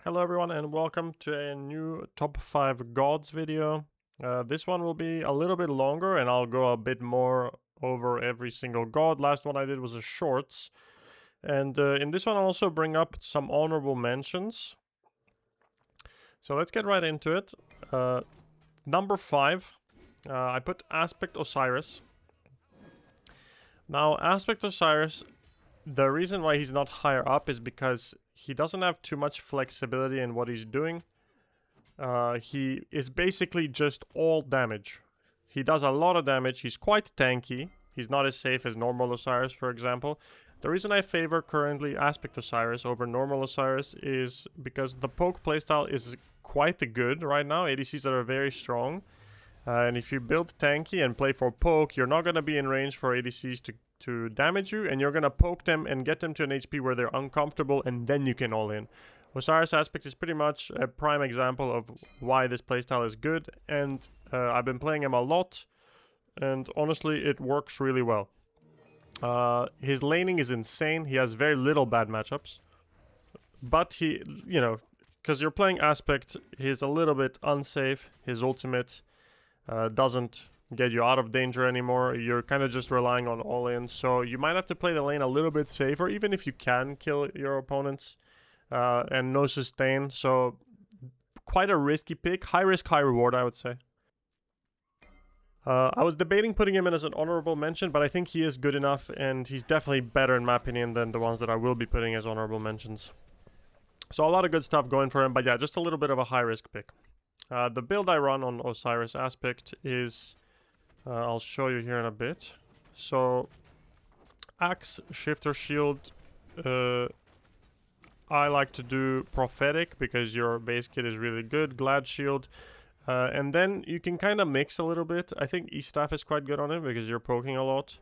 Hello everyone and welcome to a new top 5 gods video. This one will be a little bit longer and I'll go a bit more over every single god. Last one I did was a shorts. And in this one I'll also bring up some honorable mentions. So let's get right into it. Number 5, I put Aspect Osiris. Now Aspect Osiris, the reason why he's not higher up is because he doesn't have too much flexibility in what he's doing. He is basically just all damage. He does a lot of damage. He's quite tanky. He's not as safe as normal Osiris, for example. The reason I favor currently Aspect Osiris over normal Osiris is because the poke playstyle is quite good right now. ADCs that are very strong. And if you build tanky and play for poke, you're not going to be in range for ADCs to damage you, and you're going to poke them and get them to an HP where they're uncomfortable, and then you can all in. Osiris Aspect is pretty much a prime example of why this playstyle is good, and I've been playing him a lot, and honestly, it works really well. His laning is insane. He has very little bad matchups, but he, you know, because you're playing Aspect, he's a little bit unsafe. His ultimate doesn't get you out of danger anymore. You're kind of just relying on all-in, so you might have to play the lane a little bit safer, even if you can kill your opponents, and no sustain. So quite a risky pick. High risk, high reward, I would say. I was debating putting him in as an honorable mention, but I think he is good enough, and he's definitely better in my opinion than the ones that I will be putting as honorable mentions. So a lot of good stuff going for him, but yeah, just a little bit of a high risk pick. The build I run on Osiris Aspect is, I'll show you here in a bit. So, Axe, Shifter Shield, I like to do Prophetic because your base kit is really good, Glad Shield, and then you can kind of mix a little bit. I think E-Staff is quite good on it because you're poking a lot.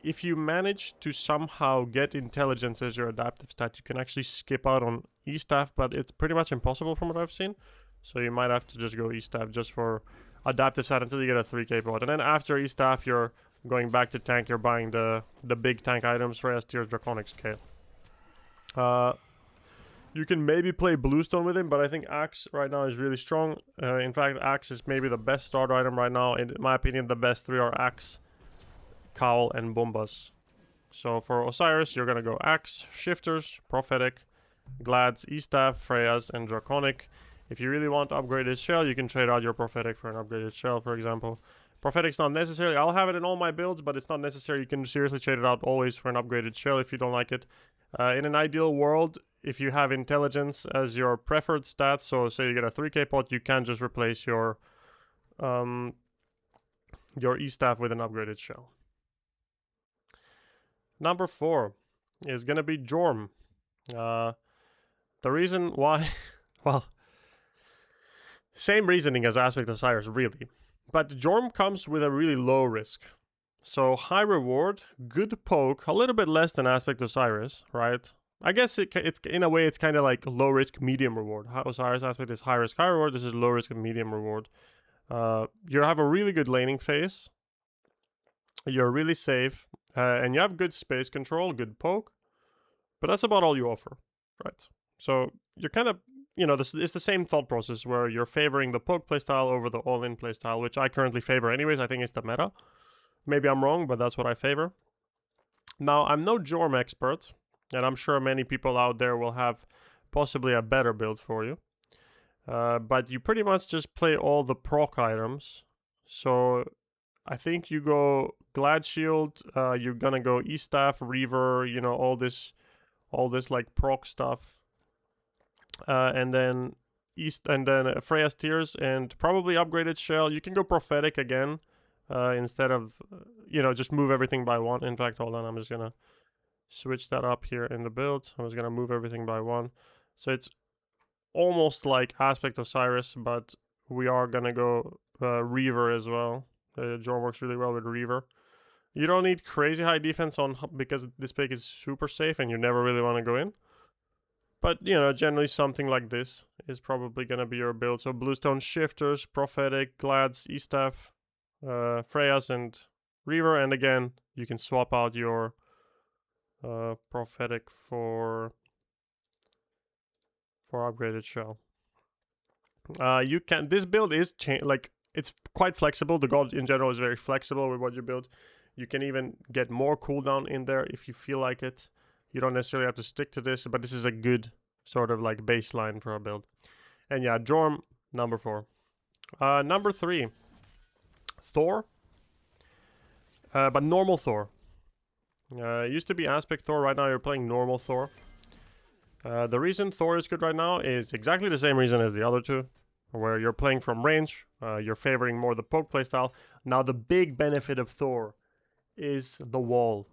If you manage to somehow get Intelligence as your adaptive stat, you can actually skip out on E-Staff, but it's pretty much impossible from what I've seen. So you might have to just go E-Staff just for adaptive stat until you get a 3k pot. And then after E-Staff, you're going back to tank. You're buying the big tank items, Freya's Tears, Draconic Scale. You can maybe play Bluestone with him, but I think Axe right now is really strong. In fact, Axe is maybe the best starter item right now. In my opinion, the best 3 are Axe, Cowl, and Bombas. So for Osiris, you're going to go Axe, Shifters, Prophetic, Glads, E-Staff, Freya's, and Draconic. If you really want to upgrade his shell, you can trade out your Prophetic for an upgraded shell, for example. Prophetic's not necessary. I'll have it in all my builds, but it's not necessary. You can seriously trade it out always for an upgraded shell if you don't like it. In an ideal world, if you have Intelligence as your preferred stats, so say you get a 3k pot, you can just replace your E-Staff with an upgraded shell. Number 4 is going to be Jorm. The reason why... well... same reasoning as Aspect Osiris, really. But Jorm comes with a really low risk. So high reward, good poke, a little bit less than Aspect Osiris, right? I guess it's in a way it's kind of like low risk, medium reward. Osiris Aspect is high risk, high reward. This is low risk and medium reward. You have a really good laning phase. You're really safe. And you have good space control, good poke. But that's about all you offer, right? So you're kind of... you know, it's the same thought process where you're favoring the poke playstyle over the all-in playstyle, which I currently favor anyways. I think it's the meta. Maybe I'm wrong, but that's what I favor. Now, I'm no Jorm expert, and I'm sure many people out there will have possibly a better build for you. But you pretty much just play all the proc items. So I think you go Glad Shield, you're gonna go E-Staff, Reaver, you know, all this like proc stuff. And then Freya's Tears and probably upgraded shell. You can go Prophetic again instead of, you know, just move everything by 1. In fact, hold on, I'm just gonna switch that up here in the build. I was gonna move everything by 1. So it's almost like Aspect Osiris, but we are gonna go Reaver as well. Jorm works really well with Reaver. You don't need crazy high defense on because this pick is super safe and you never really want to go in. But, you know, generally something like this is probably going to be your build. So Bluestone, Shifters, Prophetic, Glads, E-Staff, Freya's, and Reaver. And again, you can swap out your Prophetic for for upgraded shell. You can, this build is like, it's quite flexible. The god in general is very flexible with what you build. You can even get more cooldown in there if you feel like it. You don't necessarily have to stick to this, but this is a good sort of like baseline for a build. And yeah, Jorm, number 4. Number 3, Thor. But normal Thor. It used to be Aspect Thor, right now you're playing normal Thor. The reason Thor is good right now is exactly the same reason as the other two, where you're playing from range, you're favoring more the poke playstyle. Now the big benefit of Thor is the wall.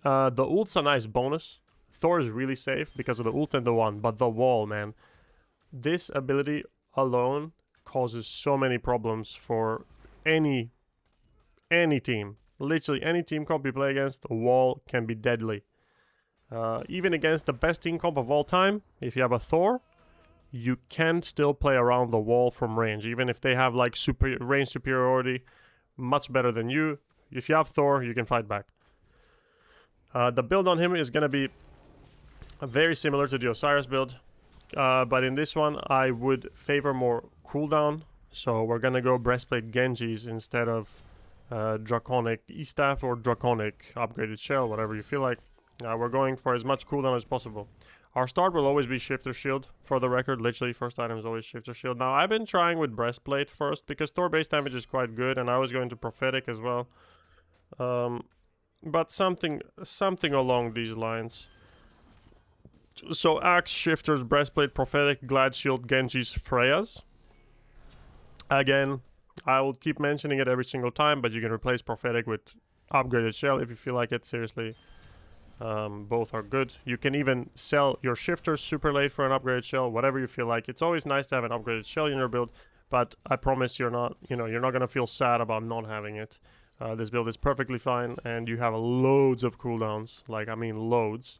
The ult's a nice bonus. Thor is really safe because of the ult and the one, but the wall, man. This ability alone causes so many problems for any team. Literally any team comp you play against, the wall can be deadly. Even against the best team comp of all time, if you have a Thor, you can still play around the wall from range, even if they have like range superiority, much better than you. If you have Thor, you can fight back. The build on him is going to be very similar to the Osiris build, but in this one I would favor more cooldown, so we're going to go Breastplate Genjis instead of Draconic E-Staff or Draconic Upgraded Shell, whatever you feel like. We're going for as much cooldown as possible. Our start will always be Shifter Shield, for the record. Literally, first item is always Shifter Shield. Now, I've been trying with Breastplate first, because Thor base damage is quite good, and I was going to Prophetic as well. But something along these lines. So, Axe, Shifters, Breastplate, Prophetic, Glad Shield, Genjis, Freyas. Again, I will keep mentioning it every single time, but you can replace Prophetic with Upgraded Shell if you feel like it, seriously. Both are good. You can even sell your shifters super late for an upgraded shell, whatever you feel like. It's always nice to have an upgraded shell in your build, but I promise you're not gonna feel sad about not having it. This build is perfectly fine, and you have loads of cooldowns. Like, I mean loads.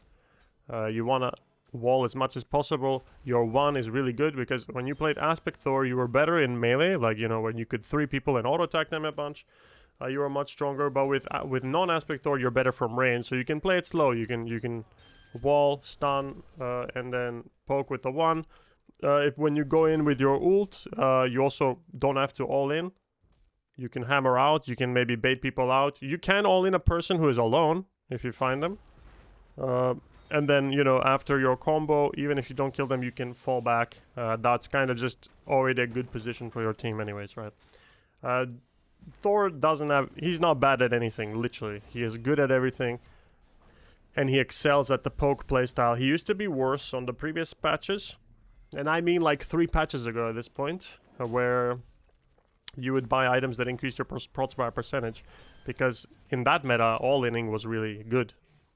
You wanna wall as much as possible. Your 1 is really good, because when you played Aspect Thor, you were better in melee, like, you know, when you could 3 people and auto-attack them a bunch. You are much stronger, but with non-Aspect Thor, you're better from range, so you can play it slow. You can wall, stun, and then poke with the 1. When you go in with your ult, you also don't have to all in. You can hammer out, you can maybe bait people out. You can all in a person who is alone, if you find them. And then, you know, after your combo, even if you don't kill them, you can fall back. That's kind of just already a good position for your team anyways, right? Thor he's not bad at anything, literally. He is good at everything, and he excels at the poke playstyle. He used to be worse on the previous patches, and I mean like 3 patches ago at this point, where you would buy items that increase your prots by a percentage, because in that meta, all-inning was really good,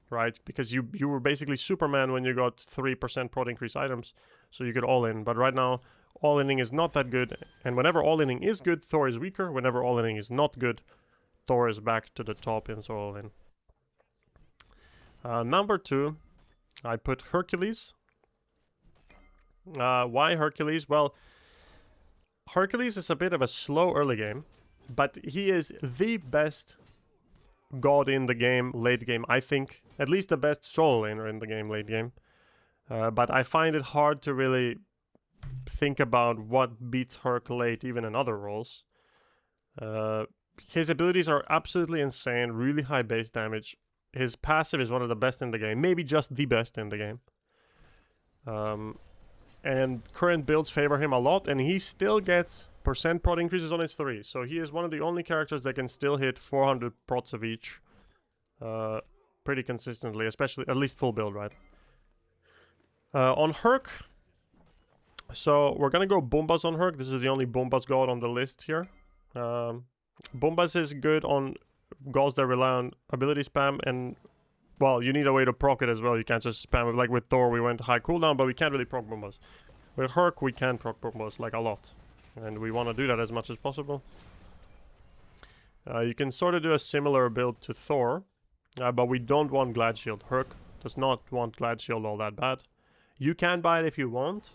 right? Because you were basically Superman when you got 3% prot increase items, so you could all-in. But right now, all-inning is not that good, and whenever all-inning is good, Thor is weaker. Whenever all-inning is not good, Thor is back to the top in all-in. Number 2, I put Hercules. Why Hercules? Well, Hercules is a bit of a slow early game, but he is the best god in the game late game, I think. At least the best solo laner in the game late game. But I find it hard to really think about what beats Herc late, even in other roles. His abilities are absolutely insane, really high base damage. His passive is one of the best in the game, maybe just the best in the game. And current builds favor him a lot, and he still gets percent prot increases on his 3. So he is one of the only characters that can still hit 400 prots of each pretty consistently, especially at least full build, right? On Herc, so we're gonna go Bombas on Herc. This is the only Bombas god on the list here. Bombas is good on gods that rely on ability spam, and well, you need a way to proc it as well. You can't just spam it. Like with Thor, we went high cooldown, but we can't really proc Bombas. With Herc, we can proc Bombas, like a lot. And we want to do that as much as possible. You can sort of do a similar build to Thor, but we don't want Glad Shield. Herc does not want Glad Shield all that bad. You can buy it if you want,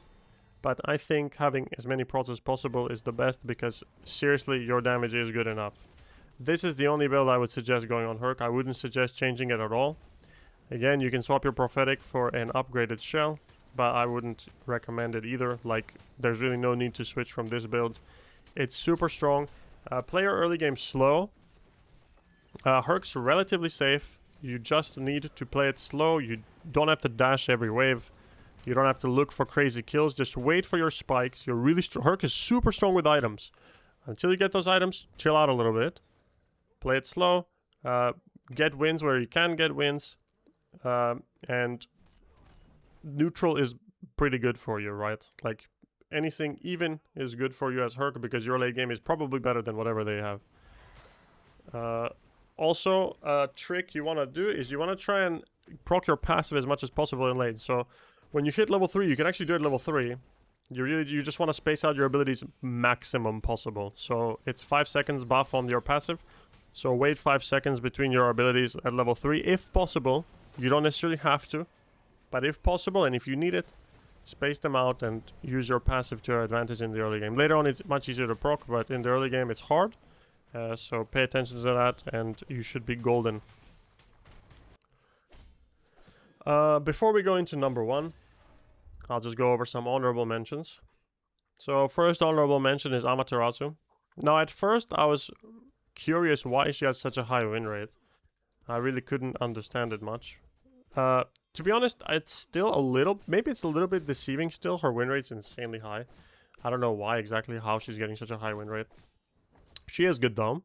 but I think having as many prots as possible is the best, because seriously, your damage is good enough. This is the only build I would suggest going on Herc. I wouldn't suggest changing it at all. Again, you can swap your Prophetic for an upgraded shell. but I wouldn't recommend it either. Like, there's really no need to switch from this build. It's super strong. Play your early game slow. Herc's relatively safe. You just need to play it slow. You don't have to dash every wave. You don't have to look for crazy kills. Just wait for your spikes. You're really strong. Herc is super strong with items. Until you get those items, chill out a little bit. Play it slow. Get wins where you can get wins. And neutral is pretty good for you, right? Like, anything even is good for you as Herc because your late game is probably better than whatever they have. Also, a trick you want to do is you want to try and proc your passive as much as possible in lane. So when you hit level 3, you can actually do it level 3. You just want to space out your abilities maximum possible. So it's 5 seconds buff on your passive. So wait 5 seconds between your abilities at level 3 if possible. You don't necessarily have to, but if possible and if you need it, space them out and use your passive to your advantage in the early game. Later on it's much easier to proc, but in the early game it's hard. So pay attention to that and you should be golden. Before we go into number 1, I'll just go over some honorable mentions. So first honorable mention is Amaterasu. Now at first I was curious why she has such a high win rate. I really couldn't understand it much. To be honest, it's still a little... Maybe it's a little bit deceiving still. Her win rate's insanely high. I don't know why exactly, how she's getting such a high win rate. She is good though.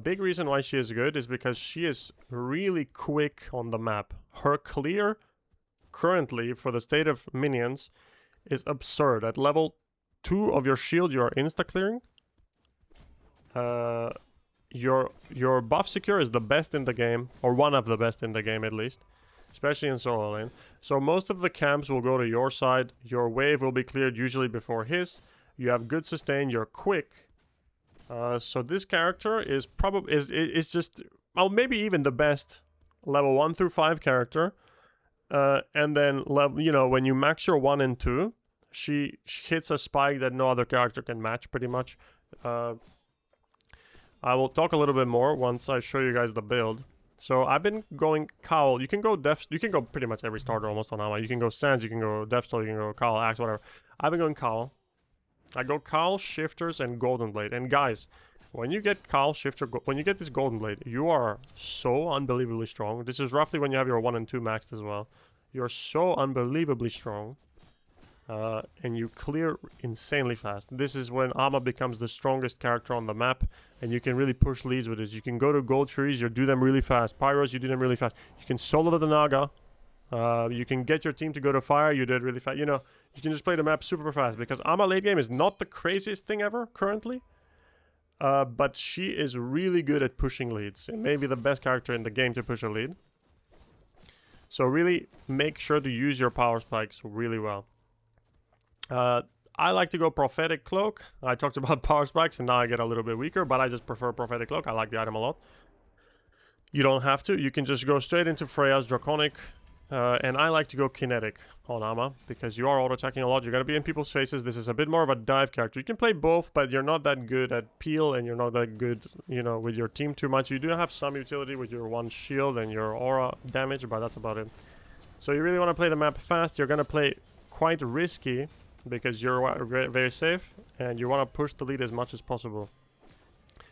Big reason why she is good is because she is really quick on the map. Her clear, currently, for the state of minions, is absurd. At level 2 of your shield, you are insta-clearing. Your buff secure is the best in the game, or one of the best in the game at least, especially in solo lane. So most of the camps will go to your side. Your wave will be cleared usually before his. You have good sustain. You're quick. So this character is probably is just, well, maybe even the best level 1 through 5 character. And then level, you know, when you max your 1 and 2, she hits a spike that no other character can match pretty much. I will talk a little bit more once I show you guys the build. So I've been going Cowl. You can go you can go pretty much every starter almost on Ama. You can go Sands, you can go Deathstone, you can go Cowl, Axe, whatever. I've been going Cowl. I go Cowl, Shifters, and Golden Blade. And guys, when you get Cowl, Shifter, when you get this Golden Blade, you are so unbelievably strong. This is roughly when you have your 1 and 2 maxed as well. You're so unbelievably strong. And you clear insanely fast. This is when Ama becomes the strongest character on the map, and you can really push leads with this. You can go to Gold Furies, you do them really fast. Pyros, you do them really fast. You can solo the Naga. You can get your team to go to fire, you do it really fast. You know, you can just play the map super fast, because Ama late game is not the craziest thing ever, currently. But she is really good at pushing leads, and maybe the best character in the game to push a lead. So really make sure to use your power spikes really well. I like to go Prophetic Cloak. I talked about power spikes and now I get a little bit weaker, but I just prefer Prophetic Cloak. I like the item a lot. You don't have to. You can just go straight into Freya's Draconic. And I like to go Kinetic on Ama because you are auto-attacking a lot. You're going to be in people's faces. This is a bit more of a dive character. You can play both, but you're not that good at peel and you're not that good, you know, with your team too much. You do have some utility with your 1 shield and your aura damage, but that's about it. So you really want to play the map fast. You're going to play quite risky, because you're very safe and you want to push the lead as much as possible.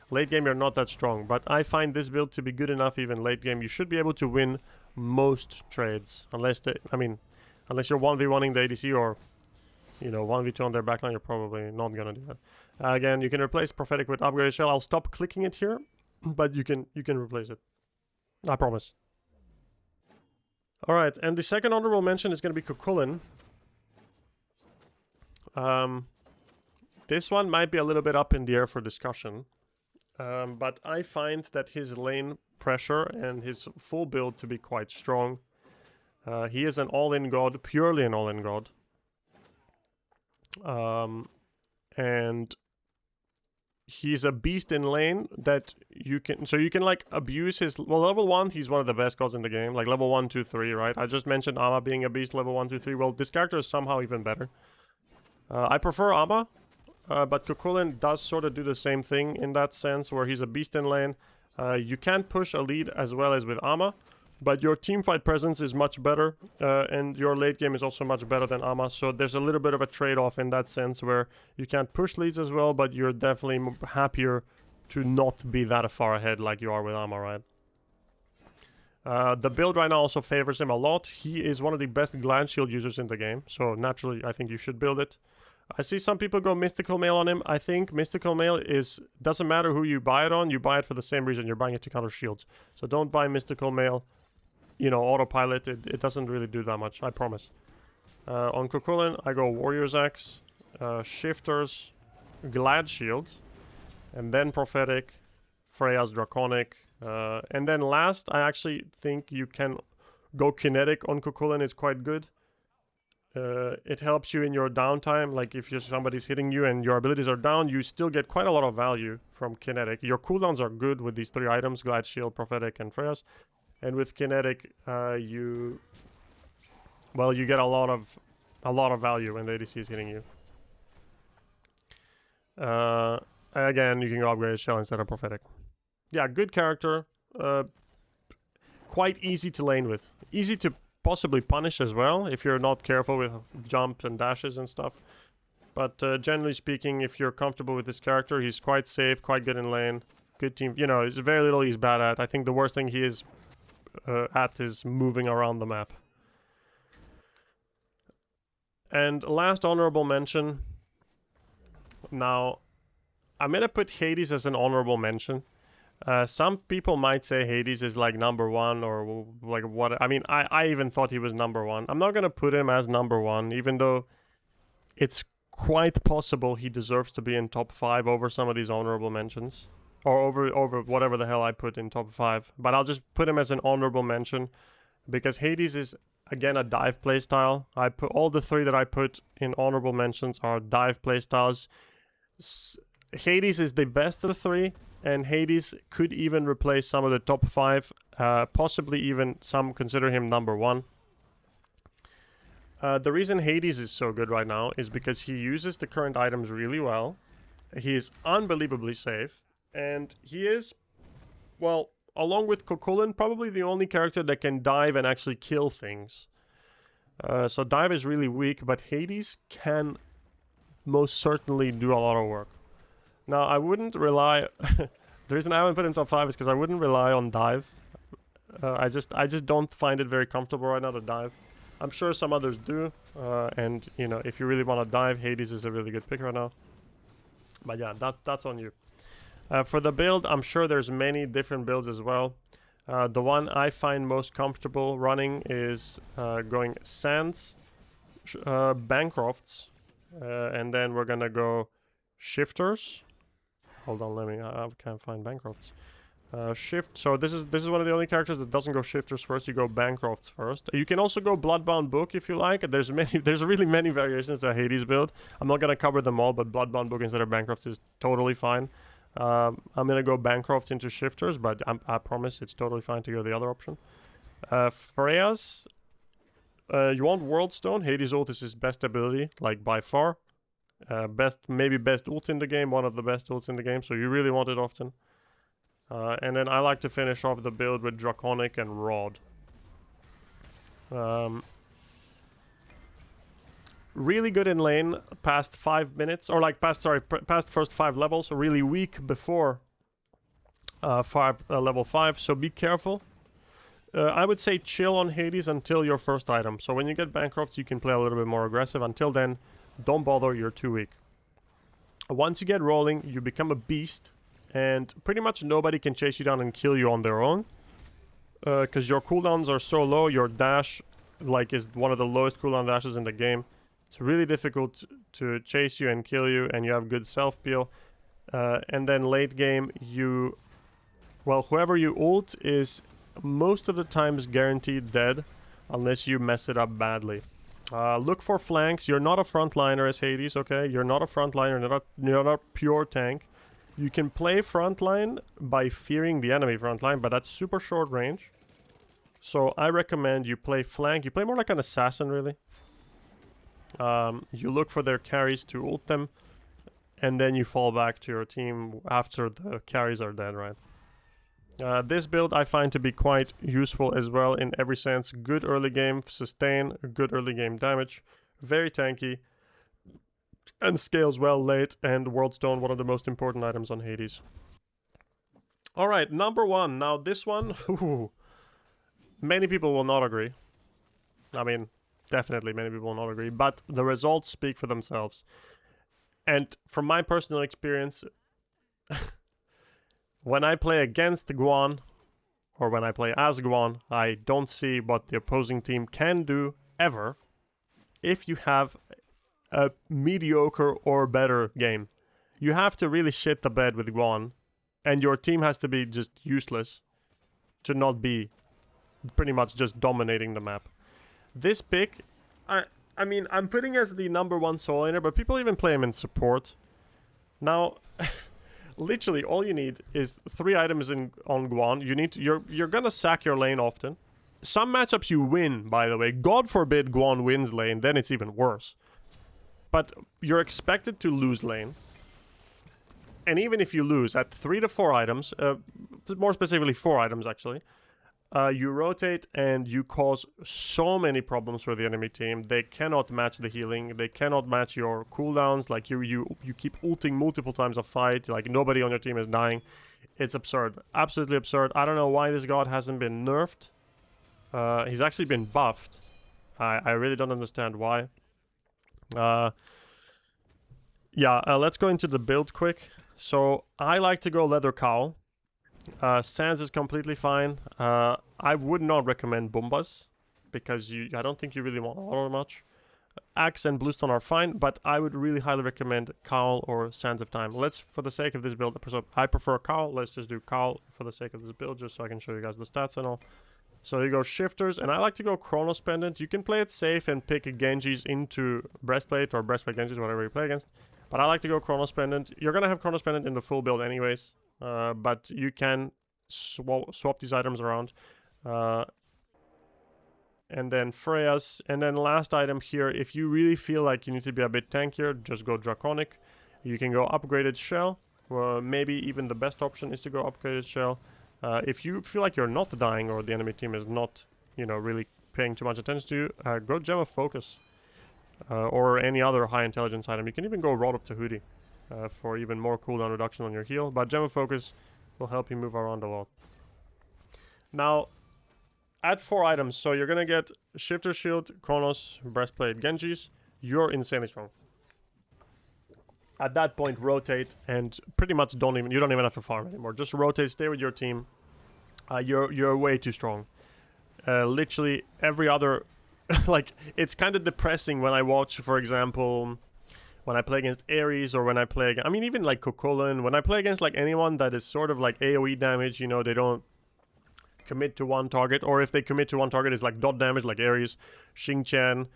Late game you're not that strong, but I find this build to be good enough. Even late game you should be able to win most trades, unless unless you're 1v1ing the ADC or, you know, 1v2 on their backline. You're probably not gonna do that. Again, you can replace Prophetic with Upgrade Shell. I'll stop clicking it here, but you can replace it, I promise. Alright, and the second honorable mention is gonna be Chulainn. This one might be a little bit up in the air for discussion, but I find that his lane pressure and his full build to be quite strong. He is an all-in god, purely an all-in god. And he's a beast in lane that you can like abuse his, well, level 1 he's one of the best gods in the game, like level 1, 2, 3, right? I just mentioned Ama being a beast level 1, 2, 3. Well, this character is somehow even better. I prefer Ama, but Chulainn does sort of do the same thing in that sense, where he's a beast in lane. You can push a lead as well as with Ama, But your teamfight presence is much better, and your late game is also much better than Ama. So there's a little bit of a trade-off in that sense, where you can't push leads as well, but you're definitely happier to not be that far ahead like you are with Ama, right? The build right now also favors him a lot. He is one of the best Glad Shield users in the game, so naturally I think you should build it. I see some people go Mystical Mail on him. I think Mystical Mail doesn't matter who you buy it on, you buy it for the same reason. You're buying it to counter shields. So don't buy Mystical Mail, you know, autopilot. It doesn't really do that much, I promise. On Cuchulainn, I go Warrior's Axe, Shifters, Glad Shield, and then Prophetic, Freya's Draconic, and then last, I actually think you can go Kinetic on Cuchulainn. It's quite good. It helps you in your downtime, like if somebody's hitting you and your abilities are down, you still get quite a lot of value from Kinetic. Your cooldowns are good with these 3 items, Glad Shield, Prophetic, and Freya's. And with Kinetic, you get a lot of value when the ADC is hitting you. Again, you can go upgrade Shell instead of Prophetic. Yeah, good character. Quite easy to lane with. Easy to possibly punish as well if you're not careful with jumps and dashes and stuff. But generally speaking, if you're comfortable with this character, he's quite safe, quite good in lane. Good team. You know, there's very little he's bad at. I think the worst thing he is at is moving around the map. And last honorable mention. Now, I'm gonna put Hades as an honorable mention. Some people might say Hades is like #1 or like what. I mean, I even thought he was #1. I'm not gonna put him as #1, even though it's quite possible he deserves to be in top 5 over some of these honorable mentions, or over whatever the hell I put in top 5. But I'll just put him as an honorable mention because Hades is again a dive playstyle. I put all the 3 that I put in honorable mentions are dive playstyles. Hades is the best of the 3. And Hades could even replace some of the top 5, possibly even some consider him #1. The reason Hades is so good right now is because he uses the current items really well. He is unbelievably safe, and he is, well, along with Cuchulainn, probably the only character that can dive and actually kill things. So dive is really weak, but Hades can most certainly do a lot of work. Now, I wouldn't rely... the reason I haven't put him top 5 is because I wouldn't rely on dive. I just don't find it very comfortable right now to dive. I'm sure some others do. And, you know, if you really want to dive, Hades is a really good pick right now. But yeah, that's on you. For the build, I'm sure there's many different builds as well. The one I find most comfortable running is going Sands, Bancrofts, and then we're gonna go Shifters. Hold on, I can't find Bancrofts. Shift. So this is one of the only characters that doesn't go Shifters first. You go Bancrofts first. You can also go Bloodbound Book if you like. There's really many variations to Hades build. I'm not gonna cover them all, but Bloodbound Book instead of Bancrofts is totally fine. I'm gonna go Bancrofts into Shifters, but I promise it's totally fine to go the other option. Freya's. You want World Stone. Hades ult is his best ability, like by far. Maybe best ult in the game, one of the best ults in the game, so you really want it often. And then I like to finish off the build with Draconic and Rod. Really good in lane past 5 minutes, or like past first 5 levels, really weak before level 5, so be careful. I would say chill on Hades until your first item, so when you get Bancrofts you can play a little bit more aggressive. Until then, don't bother, you're too weak. Once you get rolling, you become a beast, and pretty much nobody can chase you down and kill you on their own. Because your cooldowns are so low, your dash is one of the lowest cooldown dashes in the game. It's really difficult to chase you and kill you, and you have good self-peel. And then late game, whoever you ult is most of the times guaranteed dead, unless you mess it up badly. Look for flanks. You're not a frontliner as Hades, okay? You're not a frontliner, you're not a pure tank. You can play frontline by fearing the enemy frontline, but that's super short range. So I recommend you play flank. You play more like an assassin, really. You look for their carries to ult them, and then you fall back to your team after the carries are dead, right? This build I find to be quite useful as well in every sense. Good early game sustain, good early game damage, very tanky, and scales well late, and World Stone, one of the most important items on Hades. Alright, number 1. Now this one, many people will not agree. I mean, definitely many people will not agree, but the results speak for themselves. And from my personal experience, when I play against Guan, or when I play as Guan, I don't see what the opposing team can do, ever, if you have a mediocre or better game. You have to really shit the bed with Guan, and your team has to be just useless to not be pretty much just dominating the map. This pick, I mean, I'm putting as the number 1 soul laner, but people even play him in support. Now... literally, all you need is 3 items on Guan. You're gonna sack your lane often. Some matchups you win, by the way. God forbid Guan wins lane, then it's even worse. But you're expected to lose lane. And even if you lose at 3 to 4 items, more specifically 4 items actually, you rotate and you cause so many problems for the enemy team. They cannot match the healing. They cannot match your cooldowns. Like you keep ulting multiple times a fight. Like nobody on your team is dying. It's absurd. Absolutely absurd. I don't know why this god hasn't been nerfed. He's actually been buffed. I really don't understand why. Yeah, let's go into the build quick. So I like to go Leather Cowl. Sands is completely fine. I would not recommend Bombas because I don't think you really want all much. Axe and Bluestone are fine, but I would really highly recommend Cowl or Sands of Time. For the sake of this build, I prefer Cowl. Let's just do Cowl for the sake of this build, just so I can show you guys the stats and all. So you go Shifters, and I like to go Chronos Pendant. You can play it safe and pick Genjis into Breastplate or Breastplate Genjis, whatever you play against. But I like to go Chronos Pendant. You're gonna have Chronos Pendant in the full build anyways. But you can swap these items around. And then Freya's. And then last item here, if you really feel like you need to be a bit tankier, just go Draconic. You can go Upgraded Shell. Maybe even the best option is to go Upgraded Shell. If you feel like you're not dying or the enemy team is not, you know, really paying too much attention to you, go Gem of Focus. Or any other high intelligence item. You can even go Rod of Tahuti. For even more cooldown reduction on your heal, but Gem of Focus will help you move around a lot. Now, add 4 items, so you're gonna get Shifter Shield, Chronos, Breastplate, Genjis. You're insanely strong. At that point, rotate and pretty much you don't even have to farm anymore. Just rotate, stay with your team. You're way too strong. Literally every other, like it's kind of depressing when I watch, for example. When I play against Ares or when I play against, I mean, even like Chulainn, when I play against like anyone that is sort of like AoE damage, you know, they don't commit to one target, or if they commit to one target, it's like dot damage, like Ares, Xingqian.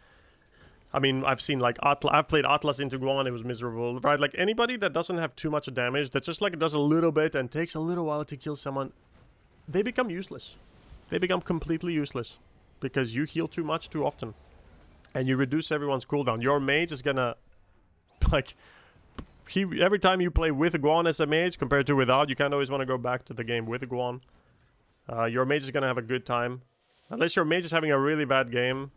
I mean, I've seen like I've played Atlas into Guan, it was miserable, right? Like anybody that doesn't have too much damage, that just like does a little bit and takes a little while to kill someone, they become useless. They become completely useless because you heal too much too often and you reduce everyone's cooldown. Your mage is gonna. Like, every time you play with Guan as a mage compared to without, you kind of always want to go back to the game with Guan. Your mage is going to have a good time. Unless your mage is having a really bad game.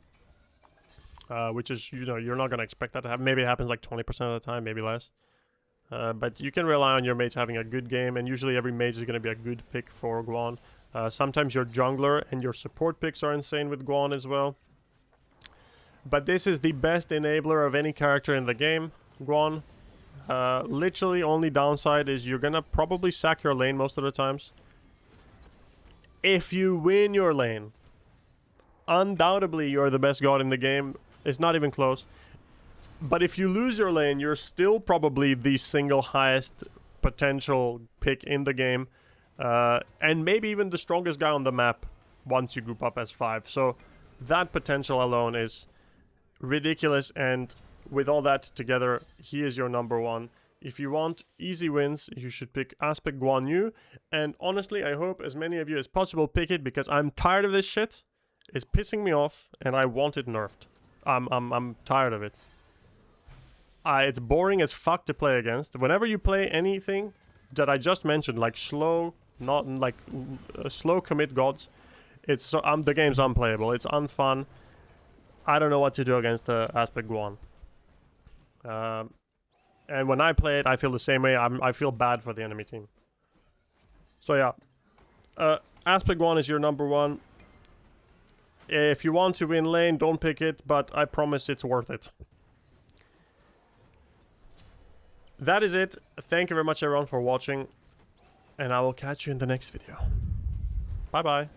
Which is, you know, you're not going to expect that to happen. Maybe it happens like 20% of the time, maybe less. But you can rely on your mage having a good game, and usually every mage is going to be a good pick for Guan. Sometimes your jungler and your support picks are insane with Guan as well. But this is the best enabler of any character in the game. Guan. Literally only downside is you're gonna probably sack your lane most of the times. If you win your lane, undoubtedly you're the best god in the game. It's not even close. But if you lose your lane, you're still probably the single highest potential pick in the game. And maybe even the strongest guy on the map once you group up as 5. So that potential alone is ridiculous, and with all that together, he is your number 1. If you want easy wins, you should pick Aspect Guan Yu, and honestly, I hope as many of you as possible pick it, because I'm tired of this shit. It's pissing me off, and I want it nerfed. I'm tired of it. It's boring as fuck to play against. Whenever you play anything that I just mentioned, like slow, Not like slow commit gods. It's so the game's unplayable. It's unfun. I don't know what to do against the Aspect Guan. And when I play it, I feel the same way. I feel bad for the enemy team. So yeah, Aspect Guan is your number one. If you want to win lane, don't pick it, but I promise it's worth it. That is it. Thank you very much everyone for watching, and I will catch you in the next video. Bye bye.